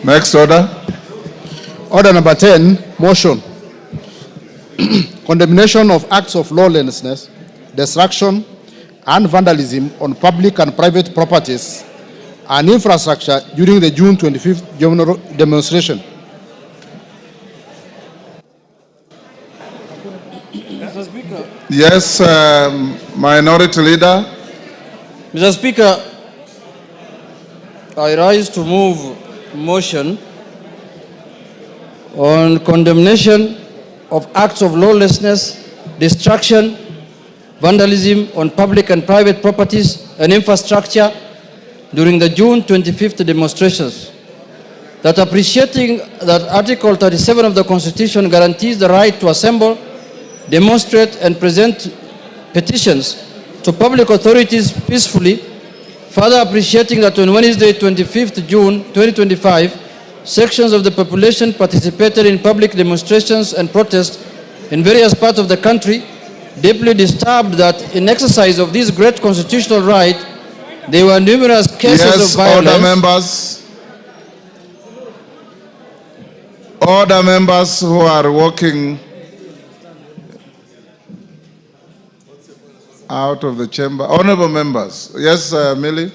Next order. Order number 10, motion. Condemnation of acts of lawlessness, destruction, and vandalism on public and private properties and infrastructure during the June 25th general demonstration. Mr. Speaker. Yes, Minority Leader. Mr. Speaker, I rise to move motion on condemnation of acts of lawlessness, destruction, vandalism on public and private properties and infrastructure during the June 25th demonstrations. That appreciating that Article 37 of the Constitution guarantees the right to assemble, demonstrate and present petitions to public authorities peacefully, further appreciating that on Wednesday 25th June 2025, sections of the population participated in public demonstrations and protests in various parts of the country, deeply disturbed that in exercise of this great constitutional right, there were numerous cases of violence. Order members. Order members who are walking out of the chamber. Honorable members. Yes, Millie.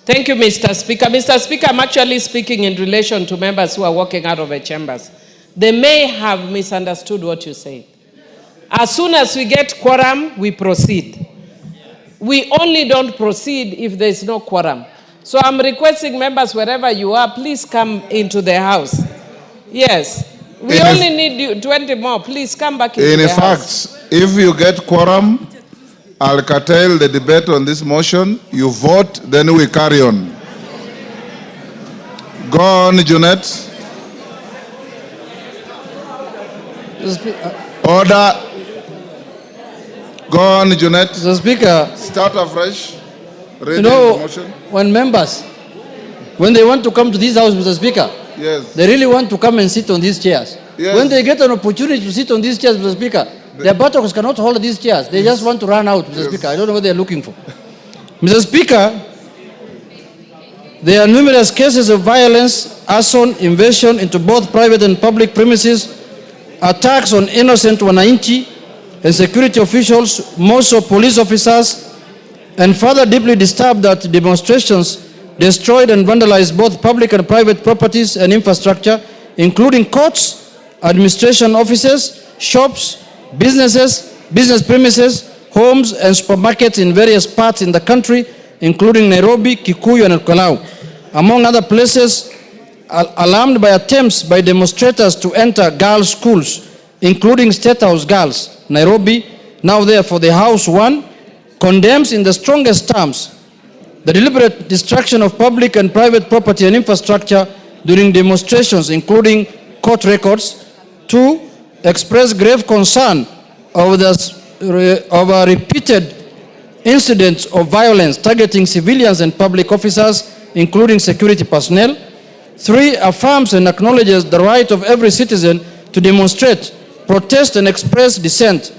Thank you, Mr. Speaker. Mr. Speaker, I'm actually speaking in relation to members who are walking out of the chambers. They may have misunderstood what you said. As soon as we get quorum, we proceed. We only don't proceed if there is no quorum. So I'm requesting members, wherever you are, please come into the house. Yes. We only need you 20 more. Please come back into the house. In fact, if you get quorum, I'll curtail the debate on this motion. You vote, then we carry on. Go on, Jeanette. Order. Go on, Jeanette. Mr. Speaker. Start afresh. You know, when members, when they want to come to this house, Mr. Speaker, yes, they really want to come and sit on these chairs. Yes. When they get an opportunity to sit on these chairs, Mr. Speaker, their buttocks cannot hold these chairs. They just want to run out, Mr. Speaker. I don't know what they're looking for. Mr. Speaker, there are numerous cases of violence, arson, invasion into both private and public premises, attacks on innocent wananchi and security officials, most of police officers, and further deeply disturbed that demonstrations destroyed and vandalized both public and private properties and infrastructure, including courts, administration offices, shops, businesses, business premises, homes, and supermarkets in various parts in the country, including Nairobi, Kikuyu, and Kalau. Among other places, alarmed by attempts by demonstrators to enter girls' schools, including State House Girls, Nairobi, now therefore the House 1, condemns in the strongest terms the deliberate destruction of public and private property and infrastructure during demonstrations, including court records. 2, express grave concern over repeated incidents of violence targeting civilians and public officers, including security personnel. 3, affirms and acknowledges the right of every citizen to demonstrate, protest, and express dissent,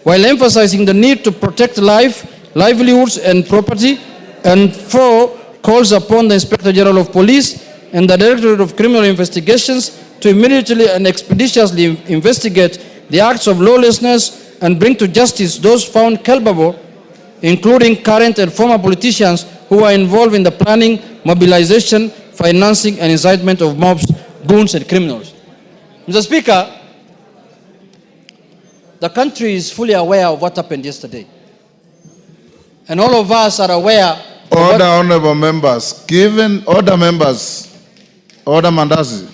while emphasizing the need to protect life, livelihoods, and property. And 4, calls upon the Inspector General of Police and the Directorate of Criminal Investigations to immediately and expeditiously investigate the acts of lawlessness and bring to justice those found culpable, including current and former politicians who are involved in the planning, mobilization, financing, and incitement of mobs, goons, and criminals. Mr. Speaker, the country is fully aware of what happened yesterday. And all of us are aware. Order, honorable members. Given order members, order Mandazi.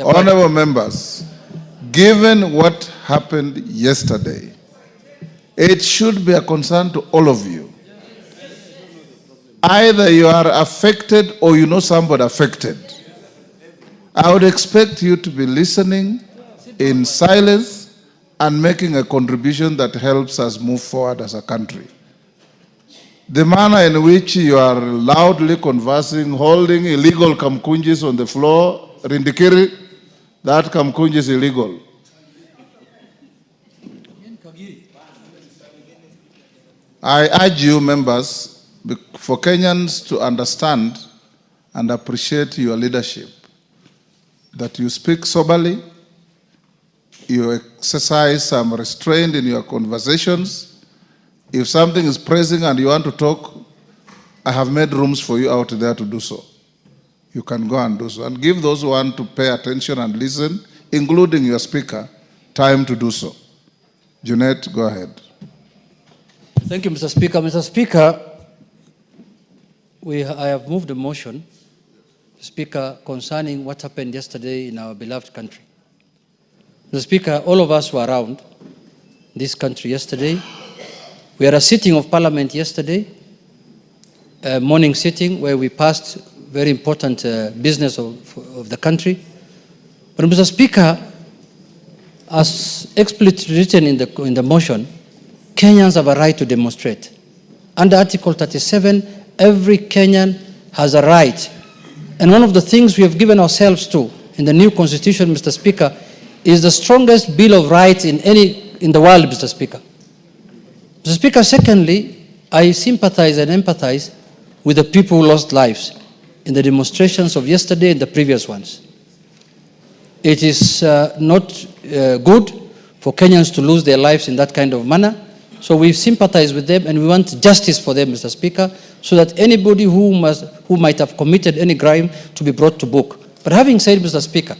Honorable members, given what happened yesterday, it should be a concern to all of you. Either you are affected or you know somebody affected. I would expect you to be listening in silence and making a contribution that helps us move forward as a country. The manner in which you are loudly conversing, holding illegal kamkunjis on the floor, Rindikiri, that kamkunji is illegal. I urge you members, for Kenyans to understand and appreciate your leadership, that you speak soberly, you exercise some restraint in your conversations. If something is pressing and you want to talk, I have made rooms for you out there to do so. You can go and do so. And give those who want to pay attention and listen, including your speaker, time to do so. Junet, go ahead. Thank you, Mr. Speaker. Mr. Speaker, I have moved a motion, Speaker, concerning what happened yesterday in our beloved country. Mr. Speaker, all of us were around this country yesterday. We had a sitting of Parliament yesterday, a morning sitting where we passed very important business of the country. But Mr. Speaker, as explicitly written in the motion, Kenyans have a right to demonstrate. Under Article 37, every Kenyan has a right. And one of the things we have given ourselves to in the new constitution, Mr. Speaker, is the strongest Bill of Rights in the world, Mr. Speaker. Mr. Speaker, secondly, I sympathize and empathize with the people who lost lives in the demonstrations of yesterday and the previous ones. It is not good for Kenyans to lose their lives in that kind of manner. So we sympathize with them and we want justice for them, Mr. Speaker, so that anybody who might have committed any crime to be brought to book. But having said, Mr. Speaker,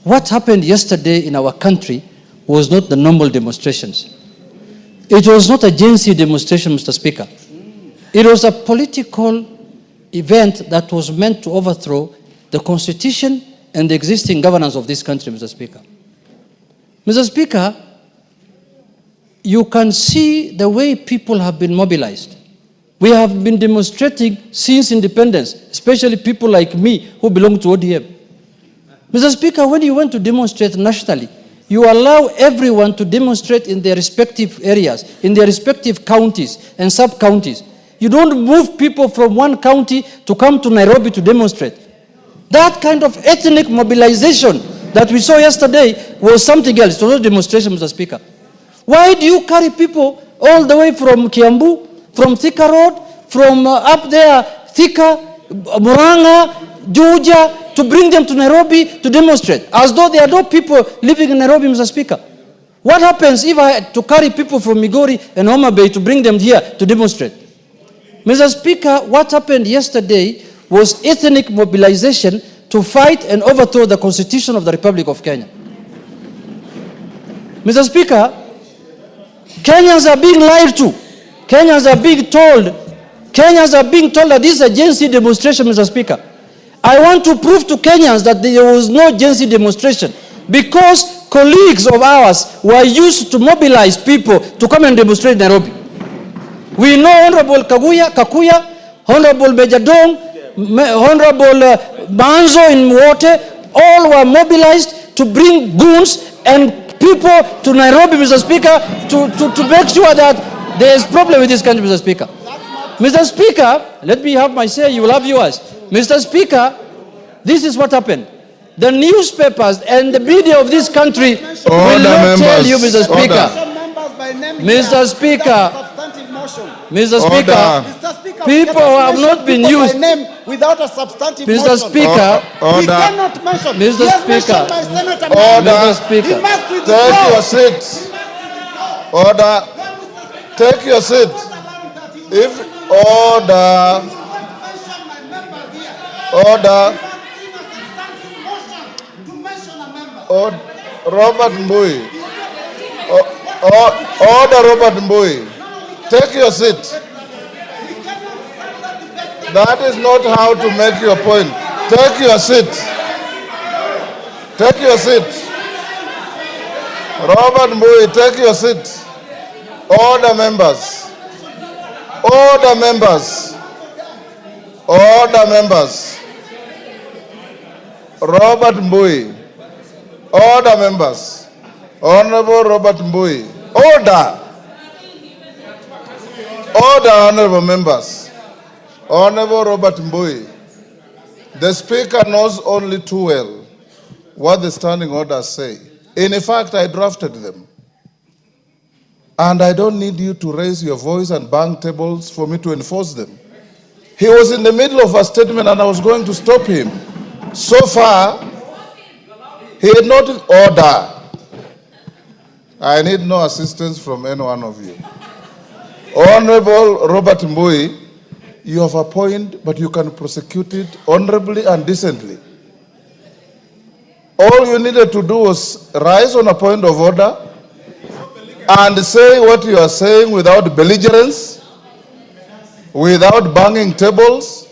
what happened yesterday in our country was not the normal demonstrations. It was not a GenZ demonstration, Mr. Speaker. It was a political event that was meant to overthrow the constitution and the existing governance of this country, Mr. Speaker. Mr. Speaker, you can see the way people have been mobilized. We have been demonstrating since independence, especially people like me who belong to ODM. Mr. Speaker, when you want to demonstrate nationally, you allow everyone to demonstrate in their respective areas, in their respective counties and sub-counties. You don't move people from one county to come to Nairobi to demonstrate. That kind of ethnic mobilization that we saw yesterday was something else. It was not a demonstration, Mr. Speaker. Why do you carry people all the way from Kiambu, from Thika Road, from up there, Thika, Muranga, Juja, to bring them to Nairobi to demonstrate, as though there are no people living in Nairobi, Mr. Speaker? What happens if I had to carry people from Migori and Homa Bay to bring them here to demonstrate? Mr. Speaker, what happened yesterday was ethnic mobilization to fight and overthrow the Constitution of the Republic of Kenya. Mr. Speaker, Kenyans are being lied to. Kenyans are being told that this is a GenZ demonstration, Mr. Speaker. I want to prove to Kenyans that there was no GenZ demonstration because colleagues of ours were used to mobilize people to come and demonstrate in Nairobi. We know Honorable Kakuya, Honorable Major Dong, Honorable Manzo in Mwote, all were mobilized to bring goons and people to Nairobi, Mr. Speaker, to make sure that there is problem with this country, Mr. Speaker. Mr. Speaker, let me have my say, you will have yours. Mr. Speaker, this is what happened. The newspapers and the media of this country will not tell you, Mr. Speaker. Mr. Speaker, Mr. Speaker, people have not been used. Without a substantive Mr. Speaker, he cannot mention. Mr. Speaker, Order. Mr. Speaker, Take your seat. Order. Take your seat. If order. Robert Mbui. Order, Robert Mbui. Take your seat. That is not how to make your point. Take your seat. Take your seat. Robert Mbui, take your seat. Order, members. Order, members. Order, members. Robert Mbui. Order, members. Honorable Robert Mbui. Order. Order, honorable members. Honorable Robert Mbui. The Speaker knows only too well what the standing orders say. In fact, I drafted them. And I don't need you to raise your voice and bang tables for me to enforce them. He was in the middle of a statement and I was going to stop him. So far, he had not order. I need no assistance from any one of you. Honorable Robert Mbui, you have a point, but you can prosecute it honorably and decently. All you needed to do was rise on a point of order and say what you are saying without belligerence, without banging tables,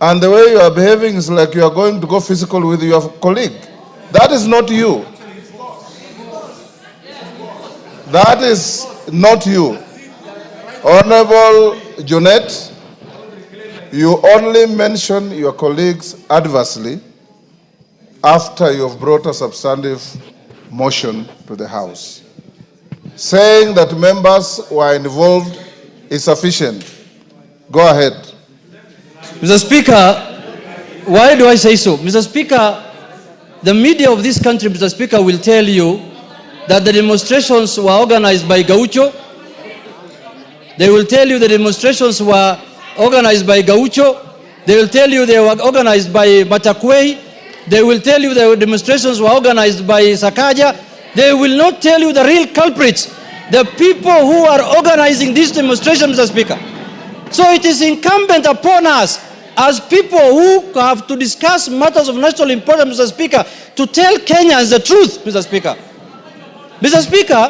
and the way you are behaving is like you are going to go physical with your colleague. That is not you. That is not you. Honorable Junet, you only mention your colleagues adversely after you have brought a substantive motion to the House. Saying that members were involved is sufficient. Go ahead. Mr. Speaker, why do I say so? Mr. Speaker, the media of this country, Mr. Speaker, will tell you that the demonstrations were organized by Gaucho. They will tell you the demonstrations were organized by Gaucho. They will tell you they were organized by Matakwei. They will tell you the demonstrations were organized by Sakaja. They will not tell you the real culprits, the people who are organizing these demonstrations, Mr. Speaker. So it is incumbent upon us as people who have to discuss matters of national importance, Mr. Speaker, to tell Kenyans the truth, Mr. Speaker. Mr. Speaker,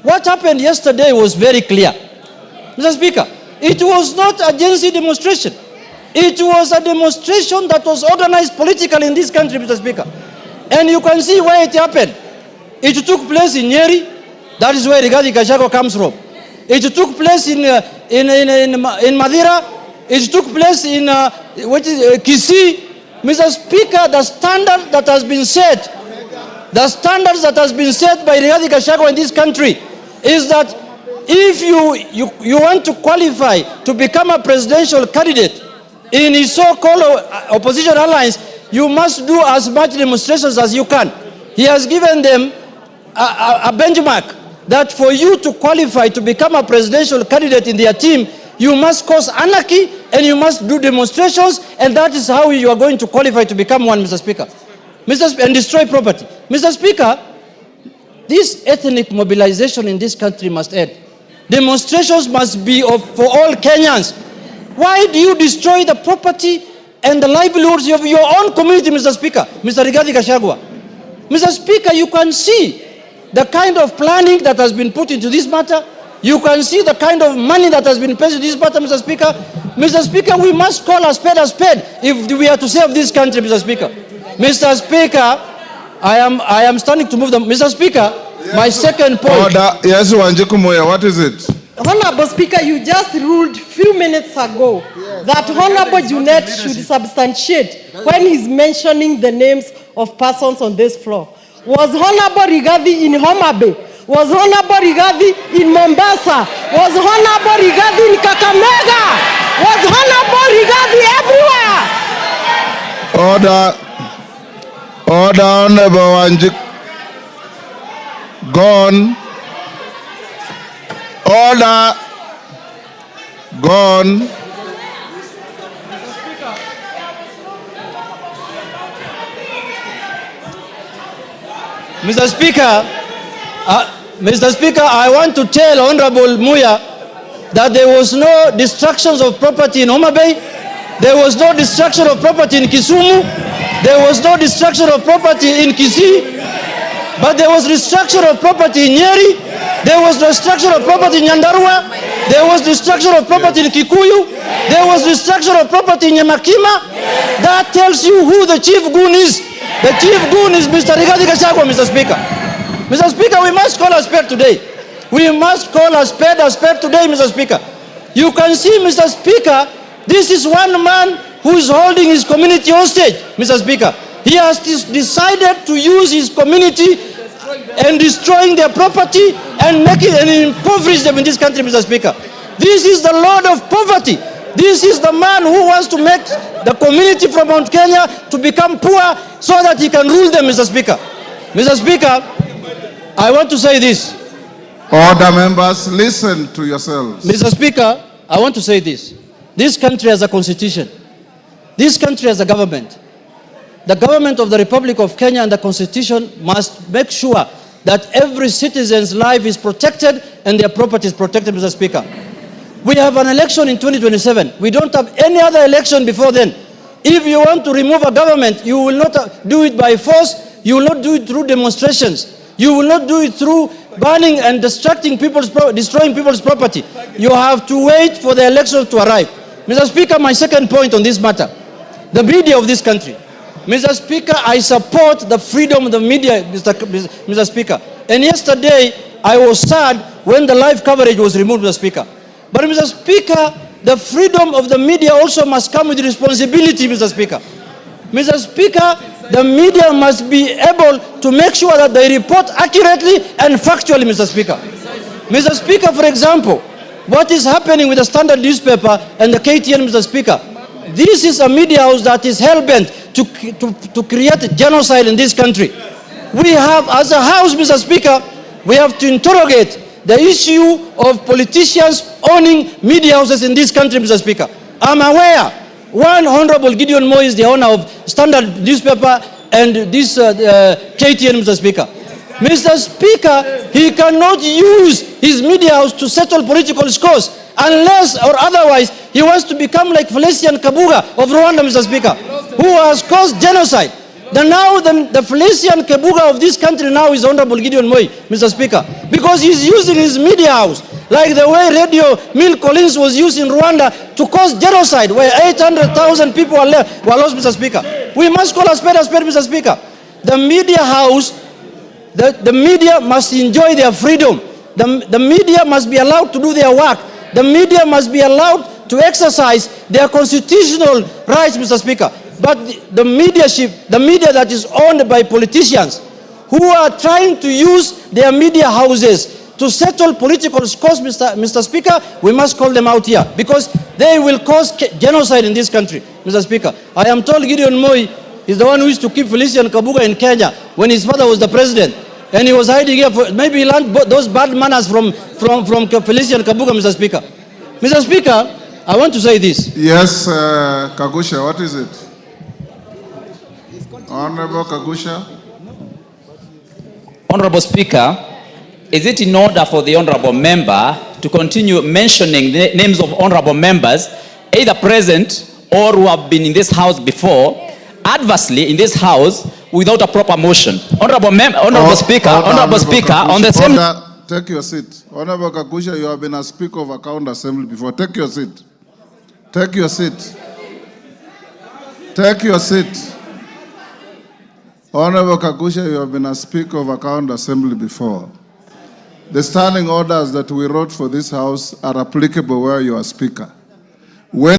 what happened yesterday was very clear. Mr. Speaker, it was not a GenZ demonstration. It was a demonstration that was organized politically in this country, Mr. Speaker. And you can see where it happened. It took place in Nyeri. That is where Gachagua comes from. It took place in Madira. It took place in Kisii. Mr. Speaker, the standard that has been set, the standards that has been set by Gachagua in this country is that if you want to qualify to become a presidential candidate in his so-called opposition alliance, you must do as much demonstrations as you can. He has given them a benchmark that for you to qualify to become a presidential candidate in their team, you must cause anarchy and you must do demonstrations, and that is how you are going to qualify to become one, Mr. Speaker. And destroy property. Mr. Speaker, this ethnic mobilization in this country must end. Demonstrations must be for all Kenyans. Why do you destroy the property and the livelihoods of your own community, Mr. Speaker? Mr. Gachagua. Mr. Speaker, you can see the kind of planning that has been put into this matter. You can see the kind of money that has been paid to this matter, Mr. Speaker. Mr. Speaker, we must call a spade if we are to save this country, Mr. Speaker. Mr. Speaker, I am standing to move them. Mr. Speaker, yes, my second point. Order. Yes, Wanjiku Moya, what is it? Honorable Speaker, you just ruled few minutes ago that Honorable Junet should substantiate when he's mentioning the names of persons on this floor. Was Honorable Rigathi in Homa Bay? Was Honorable Rigathi in Mombasa? Was Honorable Rigathi in Kakamega? Was Honorable Rigathi everywhere? Order, Honorable Wanjiku. Gone. Order. Gone. Mr. Speaker, I want to tell Honorable Muya that there was no destructions of property in Homa Bay. There was no destruction of property in Kisumu. There was no destruction of property in Kisii. But there was destruction of property in Nyeri. There was destruction of property in Nyandarua. There was destruction of property in Kikuyu. There was destruction of property in Nyamakima. That tells you who the chief goon is. The chief goon is Mr. Gachagua, Mr. Speaker. Mr. Speaker, we must call a spade today. We must call a spade today, Mr. Speaker. You can see, Mr. Speaker, this is one man who is holding his community hostage, Mr. Speaker. He has decided to use his community and destroying their property and making and impoverish them in this country, Mr. Speaker. This is the Lord of poverty. This is the man who wants to make the community from Mount Kenya to become poor so that he can rule them, Mr. Speaker. Mr. Speaker, I want to say this. Order, members, listen to yourselves. Mr. Speaker, I want to say this. This country has a constitution. This country has a government. The government of the Republic of Kenya and the constitution must make sure that every citizen's life is protected and their property is protected, Mr. Speaker. We have an election in 2027. We don't have any other election before then. If you want to remove a government, you will not do it by force. You will not do it through demonstrations. You will not do it through burning and destroying people's property. You have to wait for the election to arrive. Mr. Speaker, my second point on this matter, the media of this country. Mr. Speaker, I support the freedom of the media, Mr. Speaker. And yesterday, I was sad when the live coverage was removed, Mr. Speaker. But Mr. Speaker, the freedom of the media also must come with responsibility, Mr. Speaker. Mr. Speaker, the media must be able to make sure that they report accurately and factually, Mr. Speaker. Mr. Speaker, for example, what is happening with the Standard newspaper and the KTN, Mr. Speaker? This is a media house that is hell-bent to create genocide in this country. We have, as a house, Mr. Speaker, we have to interrogate the issue of politicians owning media houses in this country, Mr. Speaker. I'm aware one Honorable Gideon Moi is the owner of Standard newspaper and this KTN, Mr. Speaker. Mr. Speaker, he cannot use his media house to settle political scores unless or otherwise he wants to become like Felician Kabuga of Rwanda, Mr. Speaker, who has caused genocide. The Felician Kabuga of this country now is Honorable Gideon Moi, Mr. Speaker, because he's using his media house like the way Radio Mill Collins was used in Rwanda to cause genocide, where 800,000 people were lost, Mr. Speaker. We must call a spade, Mr. Speaker. The media house, the media must enjoy their freedom. The media must be allowed to do their work. The media must be allowed to exercise their constitutional rights, Mr. Speaker. But the media that is owned by politicians who are trying to use their media houses to settle political scores, Mr. Speaker, we must call them out here because they will cause genocide in this country, Mr. Speaker. I am told Gideon Moi is the one who used to keep Felician Kabuga in Kenya when his father was the president. And he was hiding here for, maybe he learned those bad manners from Felician Kabuga, Mr. Speaker. Mr. Speaker, I want to say this. Yes, Kagusha, what is it? Honorable Kagusha. Honorable Speaker, is it in order for the honorable member to continue mentioning the names of honorable members, either present or who have been in this house before, adversely in this house without a proper motion? Honorable Speaker, on the same... Take your seat. Honorable Kagusha, you have been a Speaker of Account Assembly before. Take your seat. Take your seat. Take your seat. Honorable Kagusha, you have been a Speaker of Account Assembly before. The standing orders that we wrote for this house are applicable where you are Speaker. When